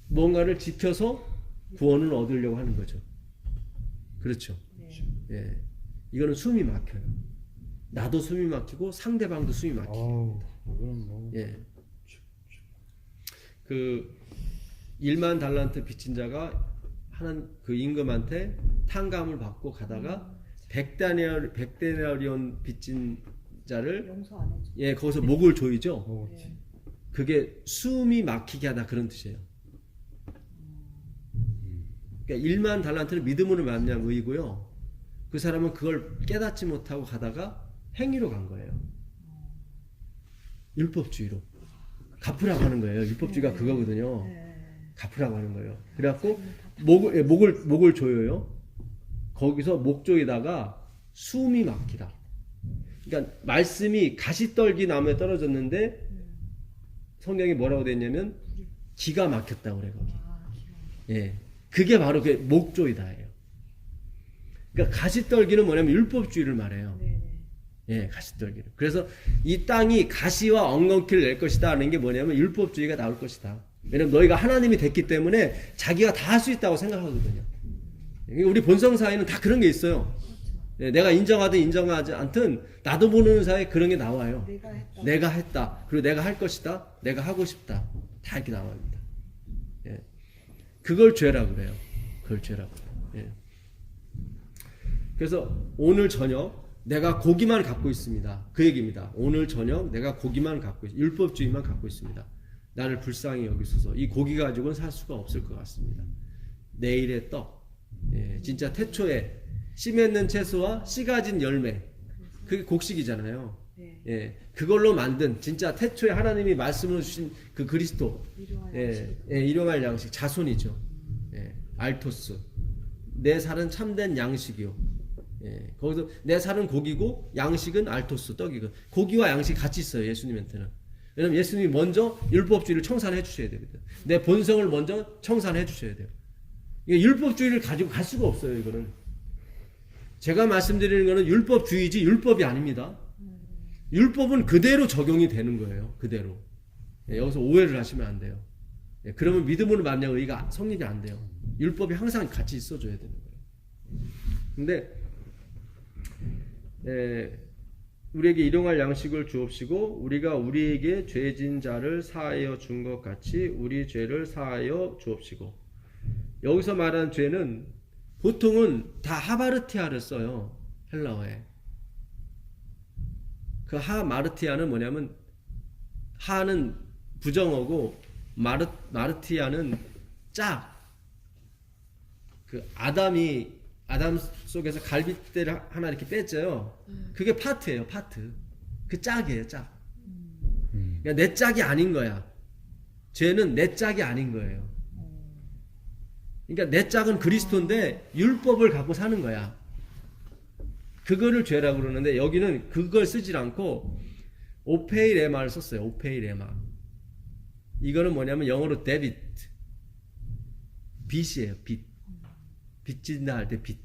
뭔가를 지켜서 구원을 얻으려고 하는 거죠. 그렇죠. 이거는 숨이 막혀요. 나도 숨이 막히고 상대방도 숨이 막히고. 그 1만 달란트 빚진 자가 그 임금한테 탕감을 받고 가다가 100데나리온 빚진 자를 용서 안 해줘. 거기서 목을 조이죠. 그게 숨이 막히게 하다 그런 뜻이에요. 그러니까 1만 달란트는 믿음으로 말미암아 의고요. 그 사람은 그걸 깨닫지 못하고 가다가 행위로 간 거예요. 율법주의로 갚으라고 하는 거예요. 율법주의가 그거거든요. 갚으라고 하는 거예요. 그래갖고 목을 조여요. 거기서 목 조이다가 숨이 막히다. 그러니까 말씀이 가시떨기 나무에 떨어졌는데 성경이 뭐라고 돼 있냐면 기가 막혔다고 그래 거기. 그게 바로 그 목조이다예요. 그러니까 가시떨기는 뭐냐면 율법주의를 말해요. 가시떨기를. 그래서 이 땅이 가시와 엉겅퀴를 낼 것이다 하는 게 뭐냐면 율법주의가 나올 것이다. 왜냐면 너희가 하나님이 됐기 때문에 자기가 다 할 수 있다고 생각하거든요. 우리 본성사에는 다 그런 게 있어요. 내가 인정하든 인정하지 않든 나도 모르는 사이에 그런 게 나와요. 내가 했다. 그리고 내가 할 것이다. 내가 하고 싶다. 다 이렇게 나옵니다. 그걸 죄라고 그래요. 그걸 죄라고 그래요. 그래서 오늘 저녁 내가 고기만 갖고 있습니다. 그 얘기입니다. 오늘 저녁 내가 고기만 갖고 있습니다. 율법주의만 갖고 있습니다. 나를 불쌍히 여기소서. 이 고기 가지고는 살 수가 없을 것 같습니다. 내일의 떡. 진짜 태초에 씨 맺는 채소와 씨 가진 열매. 그게 곡식이잖아요. 그걸로 만든 진짜 태초에 하나님이 말씀으로 주신 그 그리스도. 일용할 양식. 자손이죠. 알토스. 내 살은 참된 양식이요. 거기서 내 살은 고기고 양식은 알토스 떡이고 고기와 양식 같이 있어요. 예수님한테는. 왜냐면 예수님이 먼저 율법주의를 청산해 주셔야 됩니다. 내 본성을 먼저 청산해 주셔야 돼요. 율법주의를 가지고 갈 수가 없어요. 이거는 제가 말씀드리는 거는 율법주의지 율법이 아닙니다. 율법은 그대로 적용이 되는 거예요. 그대로. 여기서 오해를 하시면 안 돼요. 예, 그러면 믿음으로 말미암아 의가 성립이 안 돼요. 율법이 항상 같이 있어줘야 되는 거예요. 근데 우리에게 일용할 양식을 주옵시고 우리가 우리에게 죄진 자를 사하여 준 것 같이 우리 죄를 사하여 주옵시고. 여기서 말하는 죄는 보통은 다 하마르티아를 써요. 헬라어에. 그 마르티아는 뭐냐면 하는 부정어고 마르티아는 짝. 그 아담 속에서 갈빗대를 하나 이렇게 뺐죠. 그게 파트예요, 파트. 그 짝이에요, 짝. 그러니까 내 짝이 아닌 거야. 죄는 내 짝이 아닌 거예요. 그러니까 내 짝은 그리스도인데 율법을 갖고 사는 거야. 그거를 죄라고 그러는데 여기는 그걸 쓰질 않고 오페이레마를 썼어요. 오페이레마. 이거는 뭐냐면 영어로 데빗. 빚이에요, 빚. 빚진다 할 때 빚.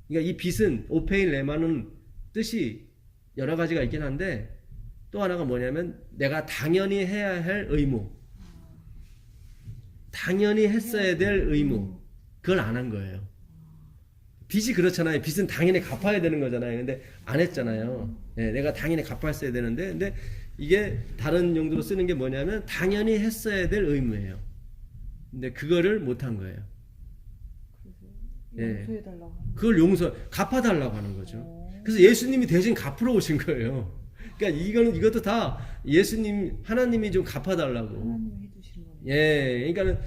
그러니까 이 빚은 오페이레마는 뜻이 여러 가지가 있긴 한데 또 하나가 뭐냐면 내가 당연히 해야 할 의무. 당연히 했어야 될 의무. 그걸 안 한 거예요. 빚이 그렇잖아요. 빚은 당연히 갚아야 되는 거잖아요. 근데 안 했잖아요. 네, 내가 당연히 갚았어야 되는데 근데 이게 다른 용도로 쓰는 게 뭐냐면 당연히 했어야 될 의무예요. 근데 그거를 못 한 거예요. 용서해달라고 하는 그걸 갚아달라고 하는 거죠. 그래서 예수님이 대신 갚으러 오신 거예요. 그러니까 이것도 다 예수님, 하나님이 좀 갚아달라고. 하나님이 해주시는 거예요. 예, 그러니까는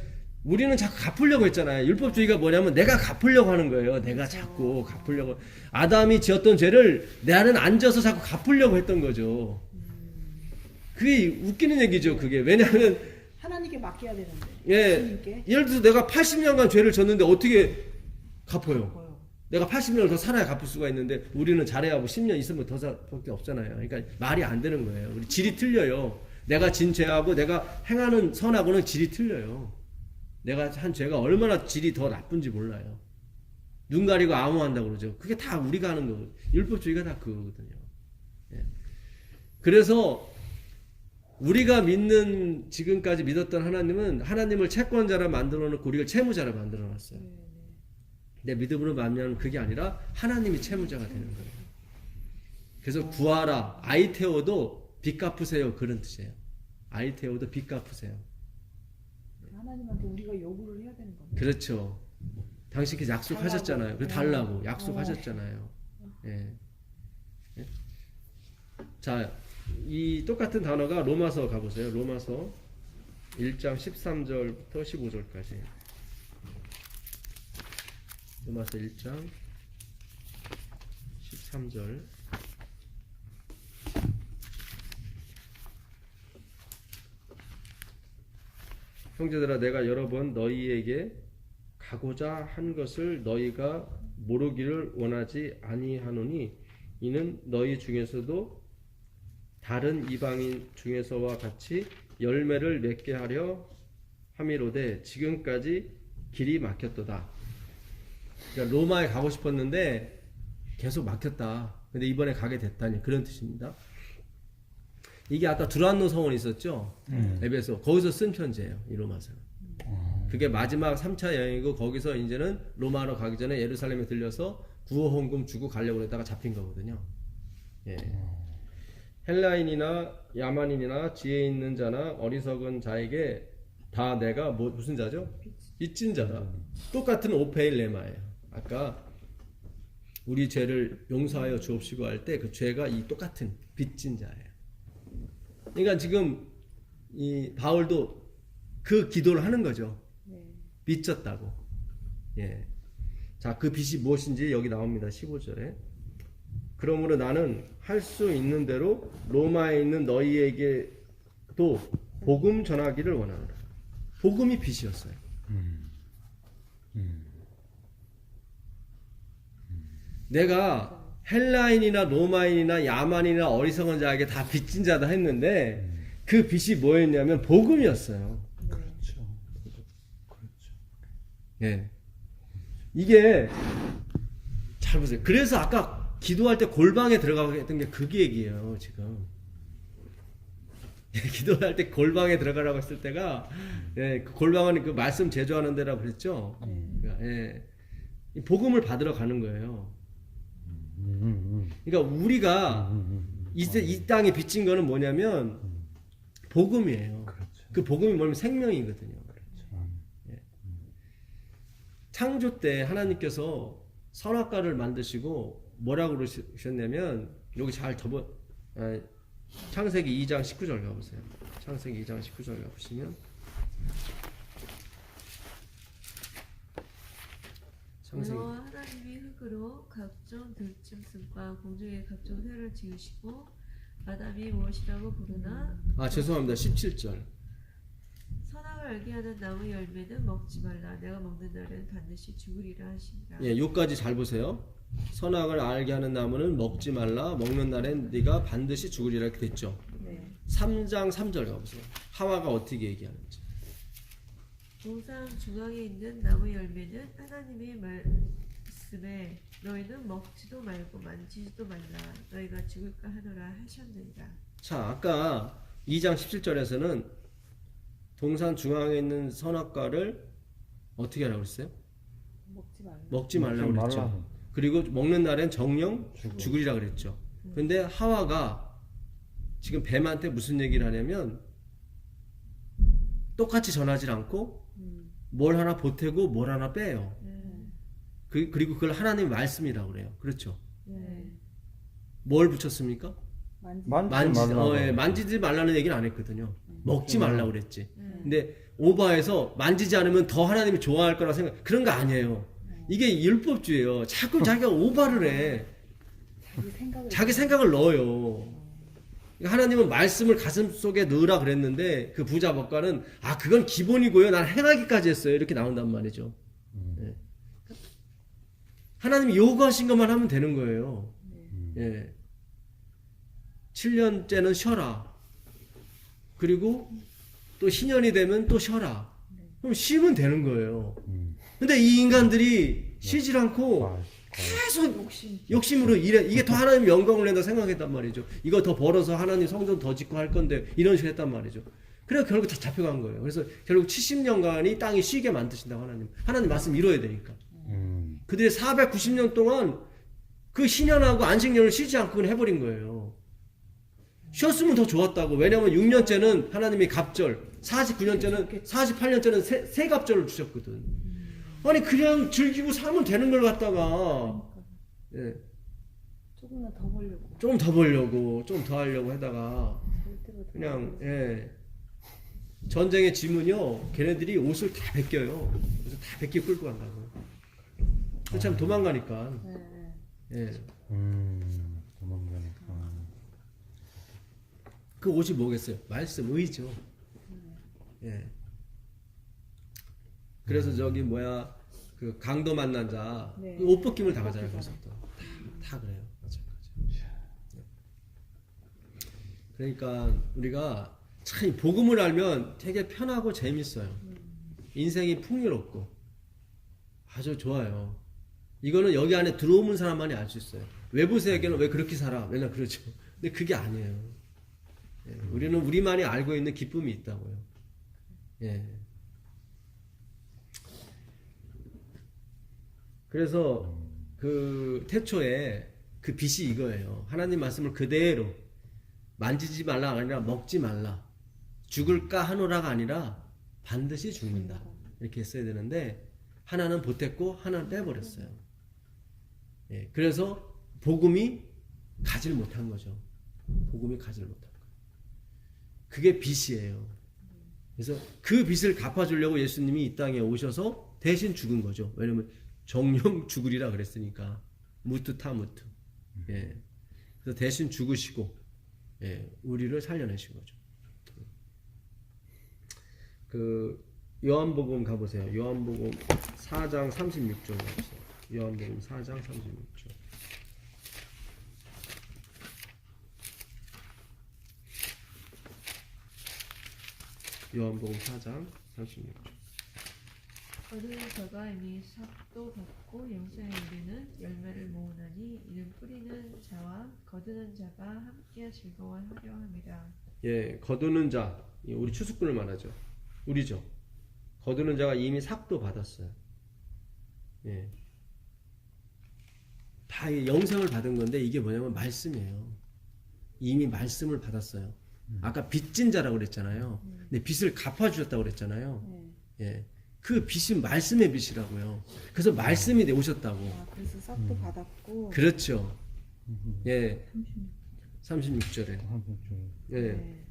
우리는 자꾸 갚으려고 했잖아요. 율법주의가 뭐냐면 내가 갚으려고 하는 거예요. 내가 자꾸 갚으려고. 아담이 지었던 죄를 내 안에 앉아서 자꾸 갚으려고 했던 거죠. 그게 웃기는 얘기죠. 그게 왜냐하면 하나님께 맡겨야 되는데. 예, 예수님께. 예를 들어서 내가 80년간 죄를 졌는데 어떻게 갚아요? 내가 80년을 더 살아야 갚을 수가 있는데 우리는 잘해야 뭐 10년 있으면 더 살밖에 없잖아요. 그러니까 말이 안 되는 거예요. 우리 질이 틀려요. 내가 진 죄하고 내가 행하는 선하고는 질이 틀려요. 내가 한 죄가 얼마나 질이 더 나쁜지 몰라요. 눈 가리고 암호한다고 그러죠. 그게 다 우리가 하는 거거든요. 율법주의가 다 그거거든요. 예. 그래서 우리가 믿는 지금까지 믿었던 하나님은 하나님을 채권자라 만들어 놓고 우리가 채무자라 만들어 놨어요. 내 믿음으로 말미암으면 그게 아니라 하나님이 채무자가 되는 거예요. 그래서 구하라 아이테오도 빚 갚으세요 그런 뜻이에요. 아이테오도 빚 갚으세요. 하나님한테 우리가 요구를 해야 되는 겁니다. 그렇죠. 당신께 약속하셨잖아요. 그 달라고 약속하셨잖아요. 예. 예. 자, 이 똑같은 단어가 로마서 가보세요. 로마서 1장 13절부터 15절까지. 로마서 1장 13절. 형제들아 내가 여러 번 너희에게 가고자 한 것을 너희가 모르기를 원하지 아니하노니 이는 너희 중에서도 다른 이방인 중에서와 같이 열매를 맺게 하려 함이로되 지금까지 길이 막혔도다. 그러니까 로마에 가고 싶었는데 계속 막혔다. 근데 이번에 가게 됐다니 그런 뜻입니다. 이게 아까 두란노 성원이 있었죠. 에베소 거기서 쓴 편지예요. 이 로마서는. 그게 마지막 3차 여행이고 거기서 이제는 로마로 가기 전에 예루살렘에 들려서 구호 헌금 주고 가려고 했다가 잡힌 거거든요. 예. 헬라인이나 야만인이나 지혜 있는 자나 어리석은 자에게 다 내가 무슨 자죠? 빚진 자다. 똑같은 오페일레마예요. 아까 우리 죄를 용서하여 주옵시고 할 때 그 죄가 이 똑같은 빚진 자예요. 그러니까 지금 이 바울도 그 기도를 하는 거죠. 빚졌다고. 예. 자, 그 빚이 무엇인지 여기 나옵니다. 15절에. 그러므로 나는 할 수 있는 대로 로마에 있는 너희에게도 복음 전하기를 원하노라. 복음이 빚이었어요. 내가 헬라인이나 로마인이나 야만이나 어리석은 자에게 다 빚진 자다 했는데 그 빚이 뭐였냐면 복음이었어요. 그렇죠. 예. 이게 잘 보세요. 그래서 아까 기도할 때 골방에 들어가게 했던 게 그 얘기예요. 지금 기도할 때 골방에 들어가라고 했을 때가 예, 그 골방은 그 말씀 제조하는 데라고 그랬죠. 그러니까, 예, 이 복음을 받으러 가는 거예요. 그러니까 우리가 이 땅에 빚진 거는 뭐냐면 복음이에요. 그렇죠. 그 복음이 뭐냐면 생명이거든요. 예. 창조 때 하나님께서 선악과를 만드시고 뭐라고 그러셨냐면 여기 잘 접어 창세기 2장 19절 가보세요. 창세기 2장 19절 가보시면 여호와 하나님이 흙으로 각종 들짐승과 공중의 각종 새를 지으시고 아담이 무엇이라고 부르나 죄송합니다. 17절. 선악을 알게 하는 나무 열매는 먹지 말라. 내가 먹는 날에는 반드시 죽으리라 하시니라. 예, 요까지 잘 보세요. 선악을 알게 하는 나무는 먹지 말라. 먹는 날엔 네가 반드시 죽으리라 이렇게 됐죠. 네. 3장 3절 가보세요. 하와가 어떻게 얘기하는지. 동산 중앙에 있는 나무 열매는 하나님의 말씀에 너희는 먹지도 말고 만지지도 말라. 너희가 죽을까 하노라 하셨느니라. 자, 아까 2장 17절에서는 동산 중앙에 있는 선악과를 어떻게 하라고 그랬어요? 먹지 말라고 그랬죠. 그리고 먹는 날엔 정령 죽으리라 그랬죠. 근데 하와가 지금 뱀한테 무슨 얘기를 하냐면 똑같이 전하지 않고 뭘 하나 보태고 뭘 하나 빼요. 그리고 그걸 하나님의 말씀이라고 그래요. 그렇죠. 뭘 붙였습니까? 만지지 말라는 얘기는 안 했거든요. 먹지 말라고 그랬지. 근데 오바해서 만지지 않으면 더 하나님이 좋아할 거라 생각, 그런 거 아니에요. 이게 율법주의예요. 자꾸 자기가 오바를 해. 자기 생각을 넣어요. 하나님은 말씀을 가슴 속에 넣으라 그랬는데 그 부자 법관은 그건 기본이고요. 난 행하기까지 했어요. 이렇게 나온단 말이죠. 예. 하나님이 요구하신 것만 하면 되는 거예요. 예. 7년째는 쉬어라. 그리고 또 신년이 되면 또 쉬어라. 그럼 쉬면 되는 거예요. 근데 이 인간들이 쉬질 않고 계속 욕심으로 일해. 이게 더 하나님 영광을 낸다 생각했단 말이죠. 이거 더 벌어서 하나님 성전 더 짓고 할 건데 이런 식으로 했단 말이죠. 그래서 결국 다 잡혀간 거예요. 그래서 결국 70년간이 땅이 쉬게 만드신다고 하나님 말씀 이뤄야 되니까. 그들이 490년 동안 그 신년하고 안식년을 쉬지 않고 그냥 해버린 거예요. 쉬었으면 더 좋았다고. 왜냐하면 6년째는 하나님이 갑절, 49년째는 48년째는 새 갑절을 주셨거든. 아니 그냥 즐기고 살면 되는 걸 갖다가 예. 조금만 더 벌려고. 좀 더 벌려고 좀 더 하려고 하다가 그냥 예. 전쟁의 짐은요 걔네들이 옷을 다 벗겨요. 그래서 다 벗기고 끌고 간다고. 참 도망가니까. 예. 도망가니까. 그 옷이 뭐겠어요? 말씀 의죠. 예. 그래서 저기 그 강도 만난 자, 네. 그 옷 벗김을 당하잖아요. 그래서 다 그래요. 맞아요. 그러니까 우리가 참 복음을 알면 되게 편하고 재밌어요. 인생이 풍요롭고 아주 좋아요. 이거는 여기 안에 들어오는 사람만이 알 수 있어요. 외부 세계는 왜 그렇게 살아? 맨날 그러죠. 근데 그게 아니에요. 예, 우리는 우리만이 알고 있는 기쁨이 있다고요. 예. 그래서 그 태초에 그 빛이 이거예요. 하나님 말씀을 그대로 만지지 말라가 아니라 먹지 말라. 죽을까 하노라가 아니라 반드시 죽는다. 이렇게 했어야 되는데 하나는 보탰고 하나는 빼버렸어요. 예, 그래서 복음이 가질 못한 거죠. 복음이 가질 못한 거예요. 그게 빛이에요. 그래서 그 빛을 갚아주려고 예수님이 이 땅에 오셔서 대신 죽은 거죠. 왜냐면 정령 죽으리라 그랬으니까. 무트 타무트. 예. 그래서 대신 죽으시고, 예, 우리를 살려내신 거죠. 그 요한복음 가보세요. 요한복음 4장 36절 가보세요. 요한복음 4장 36절. 요한복음 4장 36절. 거두는 자가 이미 삭도 받고 영생에 이르는 열매를 모으나니 이는 뿌리는 자와 거두는 자가 함께 즐거워하려 함이라. 예, 거두는 자, 우리 추수꾼을 말하죠. 우리죠. 거두는 자가 이미 삭도 받았어요. 예. 다 영생을 받은 건데 이게 뭐냐면 말씀이에요. 이미 말씀을 받았어요. 아까 빚진 자라고 그랬잖아요. 근데 빚을 갚아주셨다고 그랬잖아요. 예. 그 빚은 말씀의 빚이라고요. 그래서 말씀이 오셨다고. 아, 그래서 싹도 받았고. 그렇죠. 예. 36절에. 예. 네.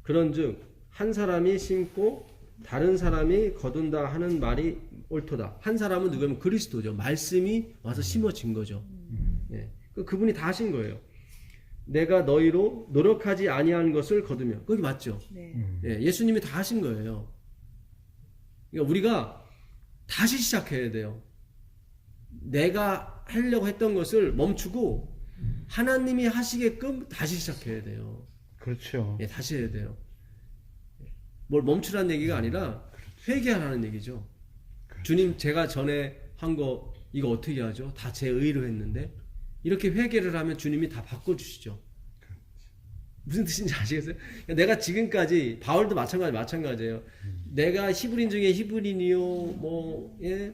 그런즉 한 사람이 심고 다른 사람이 거둔다 하는 말이 옳도다. 한 사람은 누구냐면 그리스도죠. 말씀이 와서 심어진 거죠. 예. 그분이 다 하신 거예요. 내가 너희로 노력하지 아니한 것을 거두며. 거기 맞죠? 네. 예. 예수님이 다 하신 거예요. 그러니까 우리가 다시 시작해야 돼요. 내가 하려고 했던 것을 멈추고 하나님이 하시게끔 다시 시작해야 돼요. 그렇죠. 예, 다시 해야 돼요. 뭘 멈추라는 얘기가 아니라 회개하라는 얘기죠. 그렇죠. 주님, 제가 전에 한 거 이거 어떻게 하죠? 다 제 의로 했는데 이렇게 회개를 하면 주님이 다 바꿔주시죠. 그렇죠. 무슨 뜻인지 아시겠어요? 내가 지금까지 바울도 마찬가지예요. 내가 히브리인 중에 히브리니요, 뭐 예,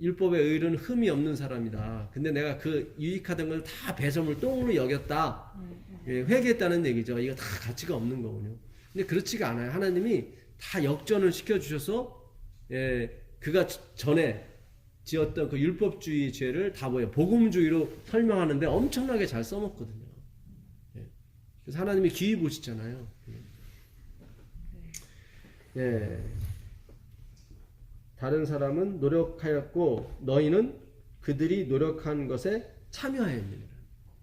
율법의 의는 흠이 없는 사람이다. 근데 내가 그 유익하던 걸 다 배설물 똥으로 여겼다. 예, 회개했다는 얘기죠. 이거 다 가치가 없는 거군요. 근데 그렇지가 않아요. 하나님이 다 역전을 시켜주셔서 예, 그가 전에 지었던 그 율법주의 죄를 다 복음주의로 설명하는데 엄청나게 잘 써먹거든요. 예. 그래서 하나님이 귀히 보시잖아요. 예. 다른 사람은 노력하였고 너희는 그들이 노력한 것에 참여하였느니라.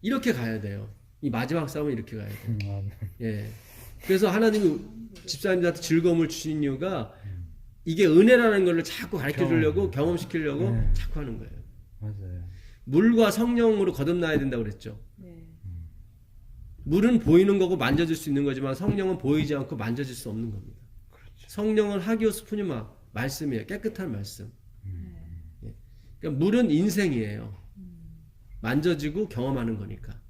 이렇게 가야 돼요. 이 마지막 싸움은 이렇게 가야 돼요. 예. 그래서 하나님이 집사님들한테 즐거움을 주신 이유가 이게 은혜라는 걸 자꾸 가르쳐 주려고 경험시키려고 네. 자꾸 하는 거예요. 맞아요. 물과 성령으로 거듭나야 된다고 그랬죠. 네. 물은 보이는 거고 만져질 수 있는 거지만 성령은 보이지 않고 만져질 수 없는 겁니다. 그렇죠. 성령은 하기오스 푸니마 말씀이에요. 깨끗한 말씀. 예. 그러니까 물은 인생이에요. 만져지고 경험하는 거니까.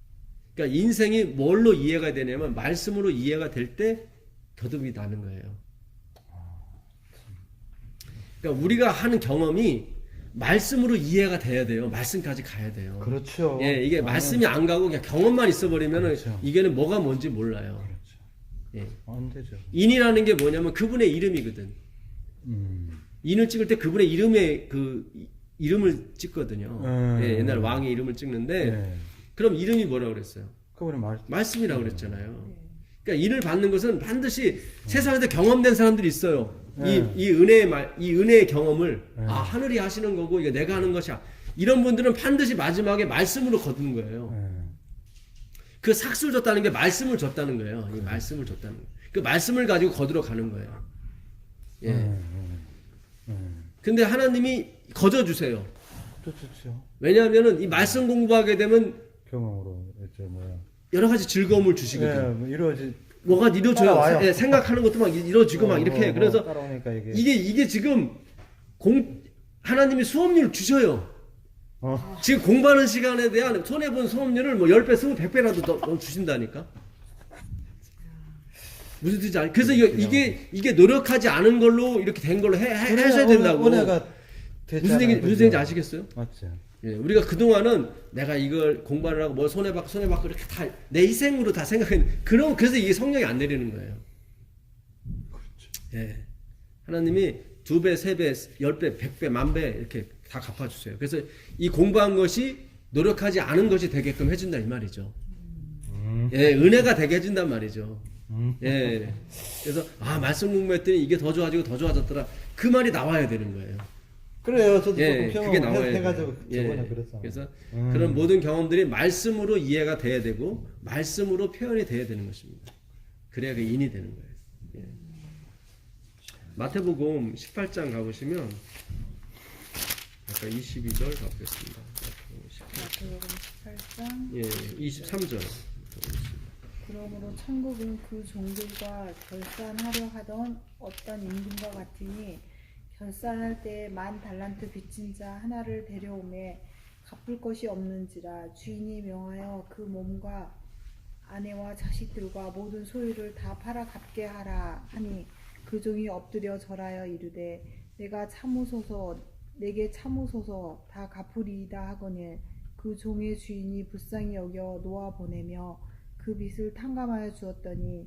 그러니까 인생이 뭘로 이해가 되냐면 말씀으로 이해가 될 때 거듭이 나는 거예요. 그러니까 우리가 하는 경험이 말씀으로 이해가 돼야 돼요. 말씀까지 가야 돼요. 그렇죠. 예, 이게 말씀이 안 가고 그냥 경험만 있어버리면 그렇죠. 이게는 뭐가 뭔지 몰라요. 그렇죠. 예. 안 되죠. 인이라는 게 뭐냐면 그분의 이름이거든. 인을 찍을 때 그분의 이름을 찍거든요. 예, 옛날 왕의 이름을 찍는데 네. 그럼 이름이 뭐라고 그랬어요? 그분의 말씀이라고 그랬잖아요. 그러니까 인을 받는 것은 반드시 세상에서 경험된 사람들이 있어요. 네. 이 은혜의 경험을 하늘이 하시는 거고 이게 내가 하는 것이야. 이런 분들은 반드시 마지막에 말씀으로 거두는 거예요. 그 삭슬 줬다는 게 말씀을 줬다는 거예요. 이 말씀을 줬다는 거예요. 그 말씀을 가지고 거두러 가는 거예요. 예. 근데 하나님이 거저 주세요. 그렇죠. 왜냐하면은 이 말씀 공부하게 되면 경험으로 이제 뭐야. 여러 가지 즐거움을 주시거든요. 뭐 이루어지. 뭐가 이루어져요. 따라와요. 예, 생각하는 것도 막 이루어지고 막 이렇게. 그래서 따라오니까 이게 지금 하나님이 수업료를 주셔요. 지금 공부하는 시간에 대한 손해본 수업료를 뭐 10배, 20배, 100배라도 더 주신다니까. 무슨 뜻인지 알죠? 그래서 이게 노력하지 않은 걸로 이렇게 된 걸로 하셔야 된다고. 무슨 얘기인지 아시겠어요? 맞죠. 예, 우리가 그동안은 내가 이걸 공부하려고 뭐 손해받고 이렇게 다 내 희생으로 다 생각했는데 그래서 이게 성령이 안 내리는 거예요. 그렇죠. 예. 하나님이 2배, 3배, 10배, 100배, 10,000배 이렇게 다 갚아주세요. 그래서 이 공부한 것이 노력하지 않은 것이 되게끔 해준다 이 말이죠. 예, 은혜가 되게 해준단 말이죠. 예. 그래서 말씀 공부했더니 이게 더 좋아지고 더 좋아졌더라. 그 말이 나와야 되는 거예요. 그래요. 저도 예, 그게 나와야 해가지고 돼요. 저번에 예. 그랬잖아요. 그래서 그런 모든 경험들이 말씀으로 이해가 돼야 되고 말씀으로 표현이 돼야 되는 것입니다. 그래야 그 인이 되는 거예요. 예. 마태복음 18장 가보시면 아까 22절 가보겠습니다. 마태복음 18장 예, 23절. 그러므로 천국은 그 종들과 결산하려 하던 어떤 임금과 같으니 결산할 때에 10,000달란트 빚진 자 하나를 데려오매 갚을 것이 없는지라 주인이 명하여 그 몸과 아내와 자식들과 모든 소유를 다 팔아 갚게 하라 하니 그 종이 엎드려 절하여 이르되 내가 참으소서 내게 참으소서 다 갚으리이다 하거늘 그 종의 주인이 불쌍히 여겨 놓아 보내며 그 빚을 탕감하여 주었더니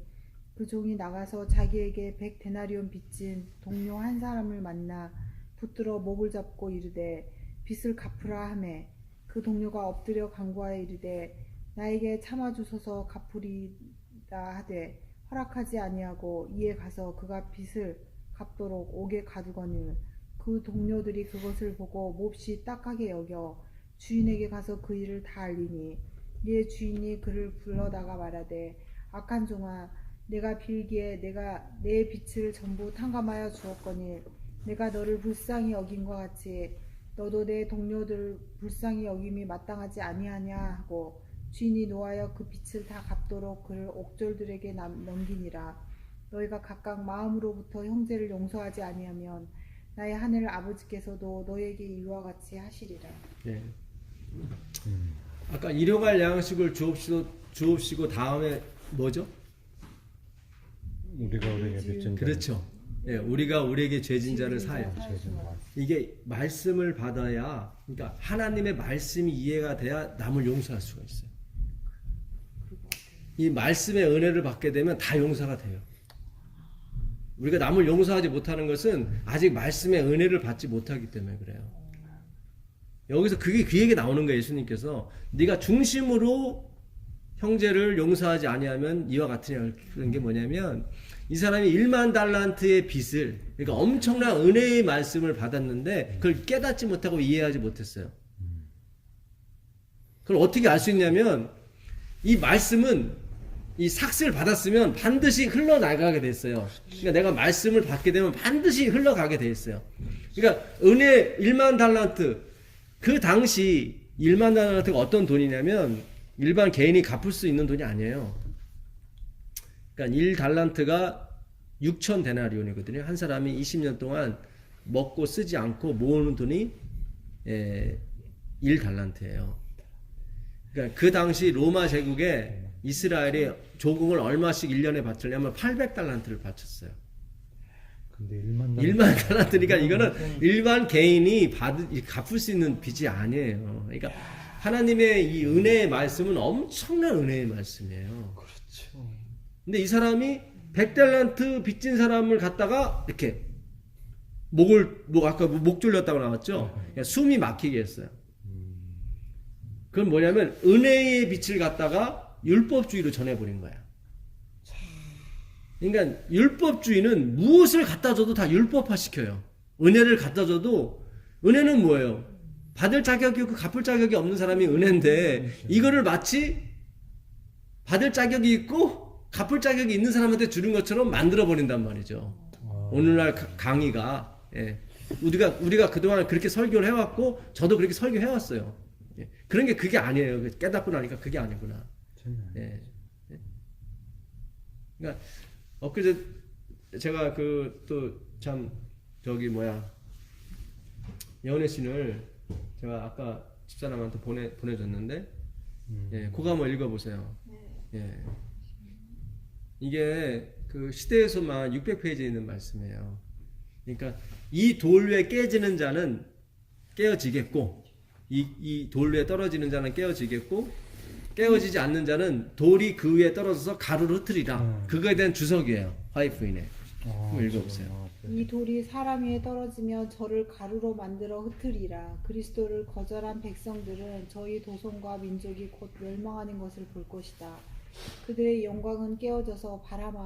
그 종이 나가서 자기에게 100데나리온 빚진 동료 한 사람을 만나 붙들어 목을 잡고 이르되 빚을 갚으라 하매 그 동료가 엎드려 간구하여 이르되 나에게 참아주소서 갚으리이다 하되 허락하지 아니하고 이에 가서 그가 빚을 갚도록 옥에 가두거늘 그 동료들이 그것을 보고 몹시 딱하게 여겨 주인에게 가서 그 일을 다 알리니 이에 주인이 그를 불러다가 말하되 악한 종아 내가 빌기에 내가 내 빚을 전부 탕감하여 주었거니 내가 너를 불쌍히 여긴 것 같이 너도 내 동료들을 불쌍히 여김이 마땅하지 아니하냐 하고 주인이 노하여 그 빚을 다 갚도록 그를 옥졸들에게 넘기니라. 너희가 각각 마음으로부터 형제를 용서하지 아니하면 나의 하늘 아버지께서도 너에게 이와 같이 하시리라. 네. 아까 일용할 양식을 주옵시고 다음에 뭐죠? 우리가 우리에게 빚진 그렇죠. 예, 우리가 우리에게 죄진 자를 사하여. 이게 말씀을 받아야, 그러니까 하나님의 말씀이 이해가 돼야 남을 용서할 수가 있어요. 이 말씀의 은혜를 받게 되면 다 용서가 돼요. 우리가 남을 용서하지 못하는 것은 아직 말씀의 은혜를 받지 못하기 때문에 그래요. 여기서 그게 귀에게 나오는 거예요. 예수님께서 네가 중심으로 형제를 용서하지 아니하면 이와 같으냐. 그런 게 뭐냐면 이 사람이 1만 달란트의 빚을, 그러니까 엄청난 은혜의 말씀을 받았는데 그걸 깨닫지 못하고 이해하지 못했어요. 그걸 어떻게 알 수 있냐면 이 말씀은 이 삭스를 받았으면 반드시 흘러나가게 됐어요. 그러니까 내가 말씀을 받게 되면 반드시 흘러가게 돼 있어요. 그러니까 은혜 1만 달란트, 그 당시 1만 달란트가 어떤 돈이냐면 일반 개인이 갚을 수 있는 돈이 아니에요. 그러니까 1달란트가 6천 데나리온이거든요. 한 사람이 20년 동안 먹고 쓰지 않고 모으는 돈이 1달란트예요. 그러니까 그 당시 로마 제국에 이스라엘이 조공을 얼마씩 1년에 바치려면 800달란트를 바쳤어요. 근데 1만 달란트니까 이거는 일반 개인이 갚을 수 있는 빚이 아니에요. 그러니까 하나님의 이 은혜의 말씀은 엄청난 은혜의 말씀이에요. 그렇죠. 근데 이 사람이 100달란트 빚진 사람을 갖다가 이렇게 아까 목 졸렸다고 나왔죠? 그러니까 숨이 막히게 했어요. 그건 뭐냐면 은혜의 빛을 갖다가 율법주의로 전해버린 거야. 그러니까 율법주의는 무엇을 갖다 줘도 다 율법화 시켜요. 은혜를 갖다 줘도 은혜는 뭐예요? 받을 자격이 없고 갚을 자격이 없는 사람이 은혜인데 이거를 마치 받을 자격이 있고 갚을 자격이 있는 사람한테 주는 것처럼 만들어버린단 말이죠. 오늘날 강의가 우리가 그동안 그렇게 설교를 해왔고 저도 그렇게 설교해왔어요. 그런 게 그게 아니에요. 깨닫고 나니까 그게 아니구나. 그러니까 엊그제 제가 여운의 제가 아까 집사람한테 보내줬는데 그거 한번 읽어보세요. 이게 그 시대에서만 600페이지에 있는 말씀이에요. 그러니까 이 돌 위에 깨지는 자는 깨어지겠고 이 돌 위에 떨어지는 자는 깨어지겠고 깨어지지 않는 자는 돌이 그 위에 떨어져서 가루로 흩으리라. 그거에 대한 주석이에요. 화이프인에. 한번 읽어보세요. 이 돌이 사람 위에 떨어지며 저를 가루로 만들어 흩으리라. 그리스도를 거절한 백성들은 저희 도성과 민족이 곧 멸망하는 것을 볼 것이다. 그들의 영광은 깨어져서 바람